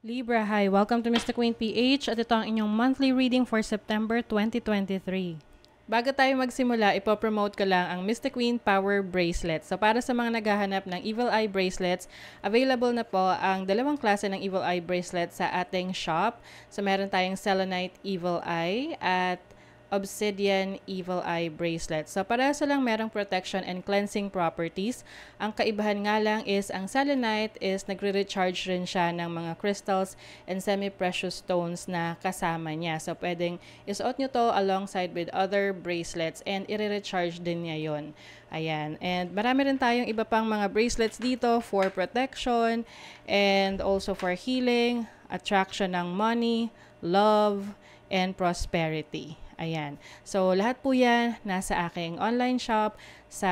Libra, hi! Welcome to Mr. Queen PH at ito ang inyong monthly reading for September 2023. Bago tayo magsimula, ipopromote ko lang ang Mr. Queen Power Bracelet. So para sa mga naghahanap ng Evil Eye Bracelets, available na po ang dalawang klase ng Evil Eye Bracelet sa ating shop. So meron tayong Selenite Evil Eye at Obsidian Evil Eye Bracelet. So parehas lang merong protection and cleansing properties. Ang kaibahan nga lang is ang selenite is nagre-recharge rin siya ng mga crystals and semi-precious stones na kasama niya. So pwedeng isuot nyo to alongside with other bracelets and i-recharge din niya yon. Ayan. And marami rin tayong iba pang mga bracelets dito for protection and also for healing, attraction ng money, love, and prosperity. Ayan. So, lahat po yan nasa aking online shop sa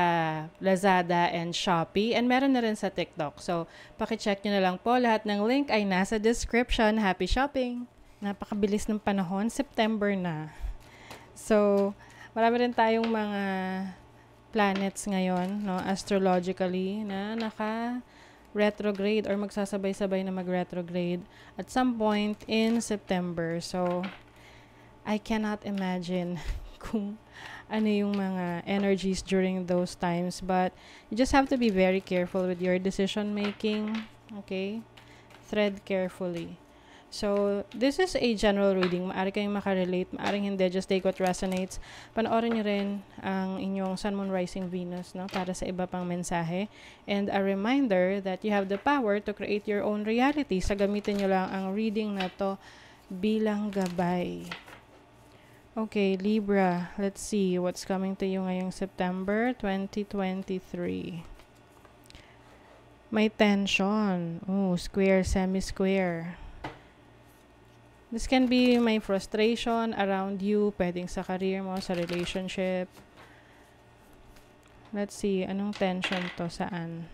Lazada and Shopee. And meron na rin sa TikTok. So, pakicheck nyo na lang po. Lahat ng link ay nasa description. Happy shopping! Napakabilis ng panahon. September na. So, marami rin tayong mga planets ngayon, no, astrologically, na naka-retrograde or magsasabay-sabay na mag-retrograde at some point in September. So, I cannot imagine kung ano yung mga energies during those times. But you just have to be very careful with your decision making. Okay? Thread carefully. So, this is a general reading. Maaari kayong makarelate. Maaring hindi. Just take what resonates. Panoorin nyo rin ang inyong Sun, Moon, Rising, Venus, no? Para sa iba pang mensahe. And a reminder that you have the power to create your own reality. So, gamitin nyo lang ang reading na to bilang gabay. Okay, Libra, let's see what's coming to you ngayong September 2023. May tension. Oh, square, semi-square. This can be may frustration around you, pwedeng sa career mo, sa relationship. Let's see, anong tension to, saan?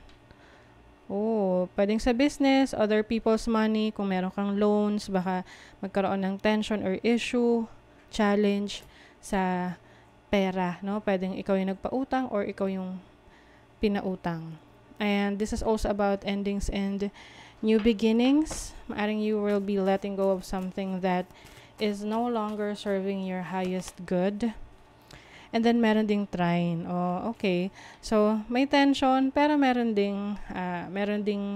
Oh, pwedeng sa business, other people's money, kung meron kang loans, baka magkaroon ng tension or issue, challenge sa pera, no? Pwedeng ikaw yung nagpautang or ikaw yung pinautang. And this is also about endings and new beginnings. Maaring you will be letting go of something that is no longer serving your highest good. And then meron ding trine. Oh, okay. So, may tension pero meron ding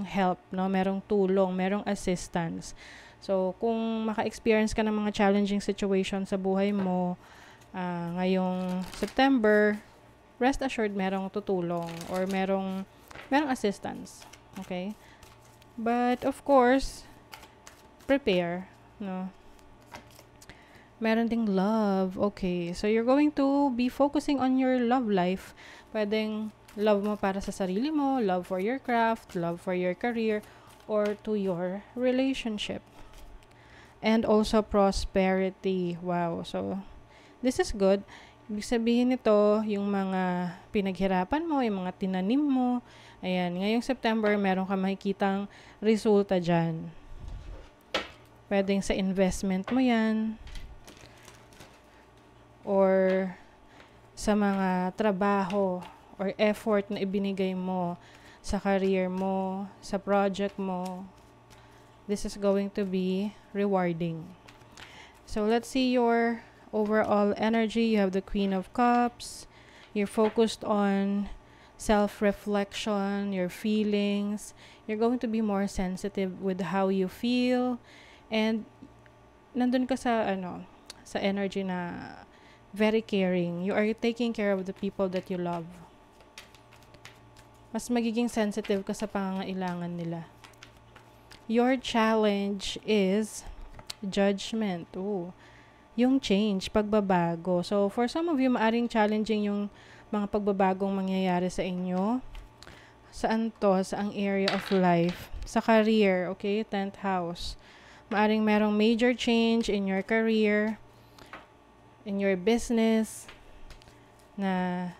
help, no? Merong tulong, merong assistance. So, kung maka-experience ka ng mga challenging situation sa buhay mo ngayong September, rest assured merong tutulong or merong assistance. Okay? But, of course, prepare. No? Meron ding love. Okay. So, you're going to be focusing on your love life. Pwedeng love mo para sa sarili mo, love for your craft, love for your career, or to your relationship. And also prosperity. Wow. So, this is good. Ibig sabihin nito, yung mga pinaghirapan mo, yung mga tinanim mo. Ayan, ngayong September, meron ka makikitang resulta dyan. Pwedeng sa investment mo yan. Or sa mga trabaho or effort na ibinigay mo sa career mo, sa project mo. This is going to be rewarding. So, let's see your overall energy. You have the Queen of Cups. You're focused on self-reflection, your feelings. You're going to be more sensitive with how you feel. And, nandun ka sa energy na very caring. You are taking care of the people that you love. Mas magiging sensitive ka sa pangangailangan nila. Your challenge is judgment. Ooh. Yung change, pagbabago. So, for some of you, maaring challenging yung mga pagbabagong mangyayari sa inyo. Saan to? Saang area of life? Sa career, okay? 10th house. Maaring merong major change in your career, in your business, na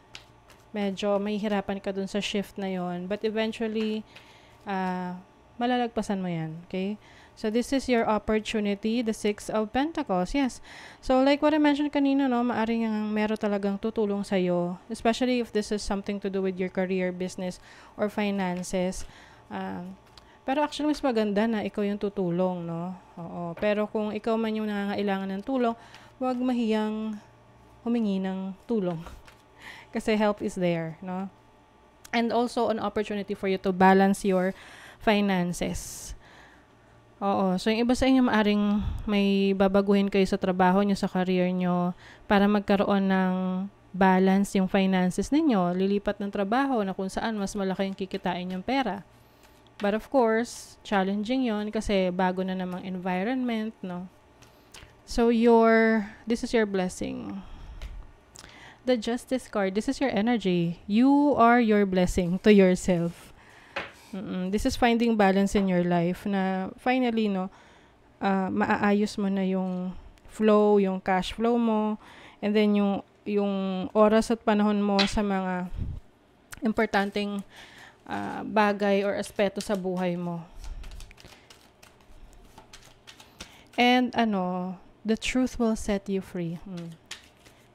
medyo may hirapan ka dun sa shift na yon. But eventually, malalagpasan mo yan, okay? So, this is your opportunity, the Six of Pentacles, yes. So, like what I mentioned kanina, no, maaring meron talagang tutulong sa'yo, especially if this is something to do with your career, business, or finances. Pero actually, mas maganda na ikaw yung tutulong, no? Oo. Pero kung ikaw man yung nangangailangan ng tulong, huwag mahiyang humingi ng tulong. Kasi help is there, no? And also, an opportunity for you to balance your finances. Oo. So, yung iba sa inyo, maaring may babaguhin kayo sa trabaho nyo, sa career nyo, para magkaroon ng balance yung finances ninyo. Lilipat ng trabaho na kung saan mas malaki yung kikitain yung pera. But of course, challenging yon kasi bago na namang environment, no? So, this is your blessing. The Justice card, this is your energy. You are your blessing to yourself. This is finding balance in your life na finally, no, maaayos mo na yung flow, yung cash flow mo, and then yung oras at panahon mo sa mga importanteng bagay or aspeto sa buhay mo. And the truth will set you free.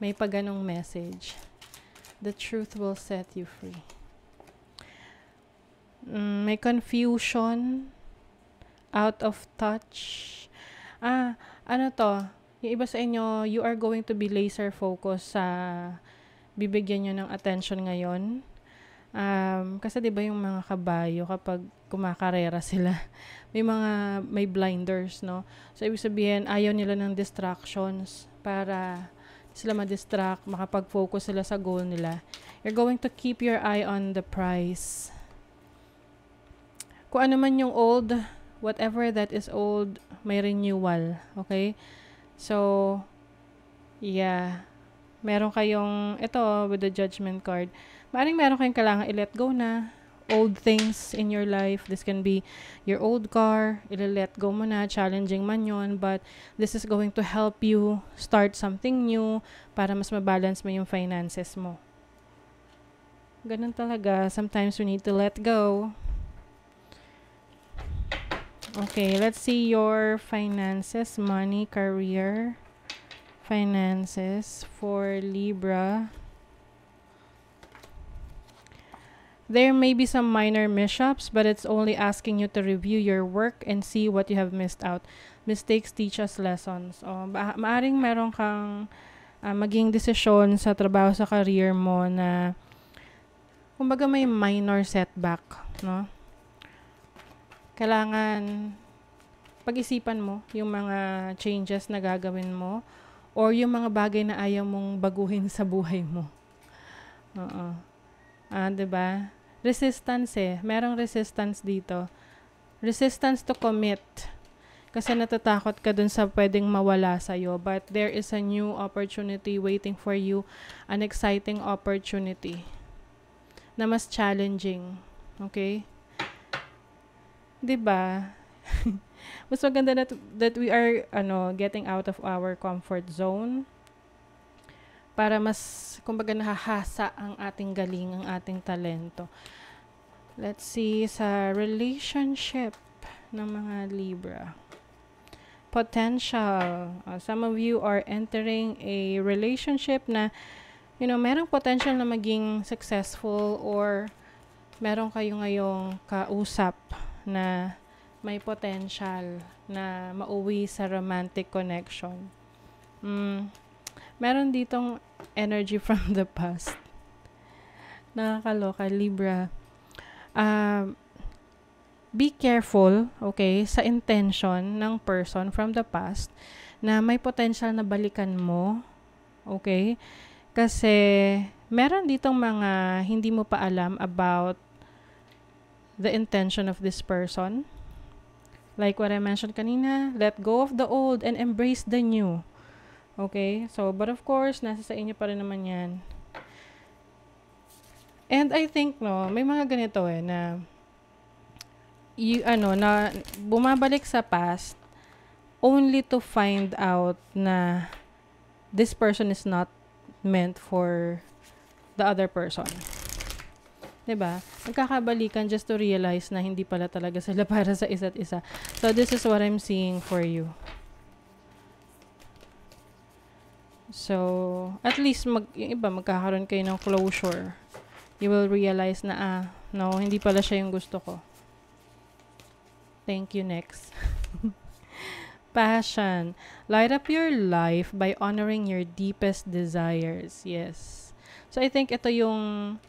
May paganong message. The truth will set you free. May confusion, out of touch. Yung iba sa inyo, you are going to be laser focused sa bibigyan nyo ng attention ngayon. Kasi 'di ba yung mga kabayo kapag kumakarera sila, may blinders, no? So ibig sabihin ayaw nila ng distractions para sila ma-distract, makapag-focus sila sa goal nila. You're going to keep your eye on the prize. Kung ano man yung old, whatever that is old, may renewal, okay? So yeah, meron kayong ito with the Judgment card. Maaaring meron kayong kailangan i-let go na old things in your life. This can be your old car, i-let go mo na, challenging man yun, but this is going to help you start something new para mas mabalance mo yung finances mo. Ganun talaga. Sometimes we need to let go. Okay, let's see your finances, money, career, finances for Libra. There may be some minor mishaps, but it's only asking you to review your work and see what you have missed out. Mistakes teach us lessons. Maaring meron kang maging desisyon sa trabaho, sa career mo na kumbaga may minor setback, no? Kailangan pag-isipan mo yung mga changes na gagawin mo or yung mga bagay na ayaw mong baguhin sa buhay mo. Diba? Resistance merong resistance dito. Resistance to commit. Kasi natatakot ka dun sa pwedeng mawala sa'yo. But there is a new opportunity waiting for you. An exciting opportunity. Na mas challenging. Okay? Diba? Mas maganda that we are getting out of our comfort zone. Para mas, kumbaga, nahahasa ang ating galing, ang ating talento. Let's see sa relationship ng mga Libra. Potential. Some of you are entering a relationship na, merong potential na maging successful or meron kayo ngayong kausap na may potential na mauwi sa romantic connection. Meron ditong energy from the past. Nakakaloka, Libra. Be careful, okay, sa intention ng person from the past na may potential na balikan mo, okay? Kasi meron ditong mga hindi mo pa alam about the intention of this person. Like what I mentioned kanina, let go of the old and embrace the new. Okay? So, but of course, nasa sa inyo pa rin naman yan. And I think, may mga ganito na na bumabalik sa past only to find out na this person is not meant for the other person. Diba? Nagkakabalikan just to realize na hindi pala talaga sila para sa isa't isa. So, this is what I'm seeing for you. So, at least yung iba magkakaroon kayo ng closure. You will realize na no, hindi pala siya yung gusto ko. Thank you. Next. Passion. Light up your life by honoring your deepest desires. Yes. So I think ito yung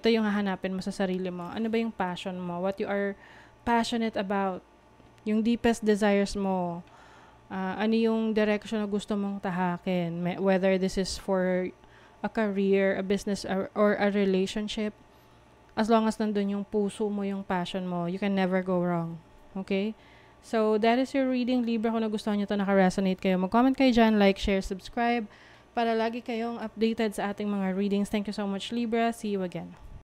hahanapin mo sa sarili mo. Ano ba yung passion mo? What you are passionate about? Yung deepest desires mo. Ano yung direction na gusto mong tahakin? Whether this is for a career, a business, or a relationship. As long as nandun yung puso mo, yung passion mo, you can never go wrong. Okay? So, that is your reading, Libra. Kung nagustuhan nyo ito, naka-resonate kayo, mag-comment kayo dyan, like, share, subscribe, para lagi kayong updated sa ating mga readings. Thank you so much, Libra. See you again.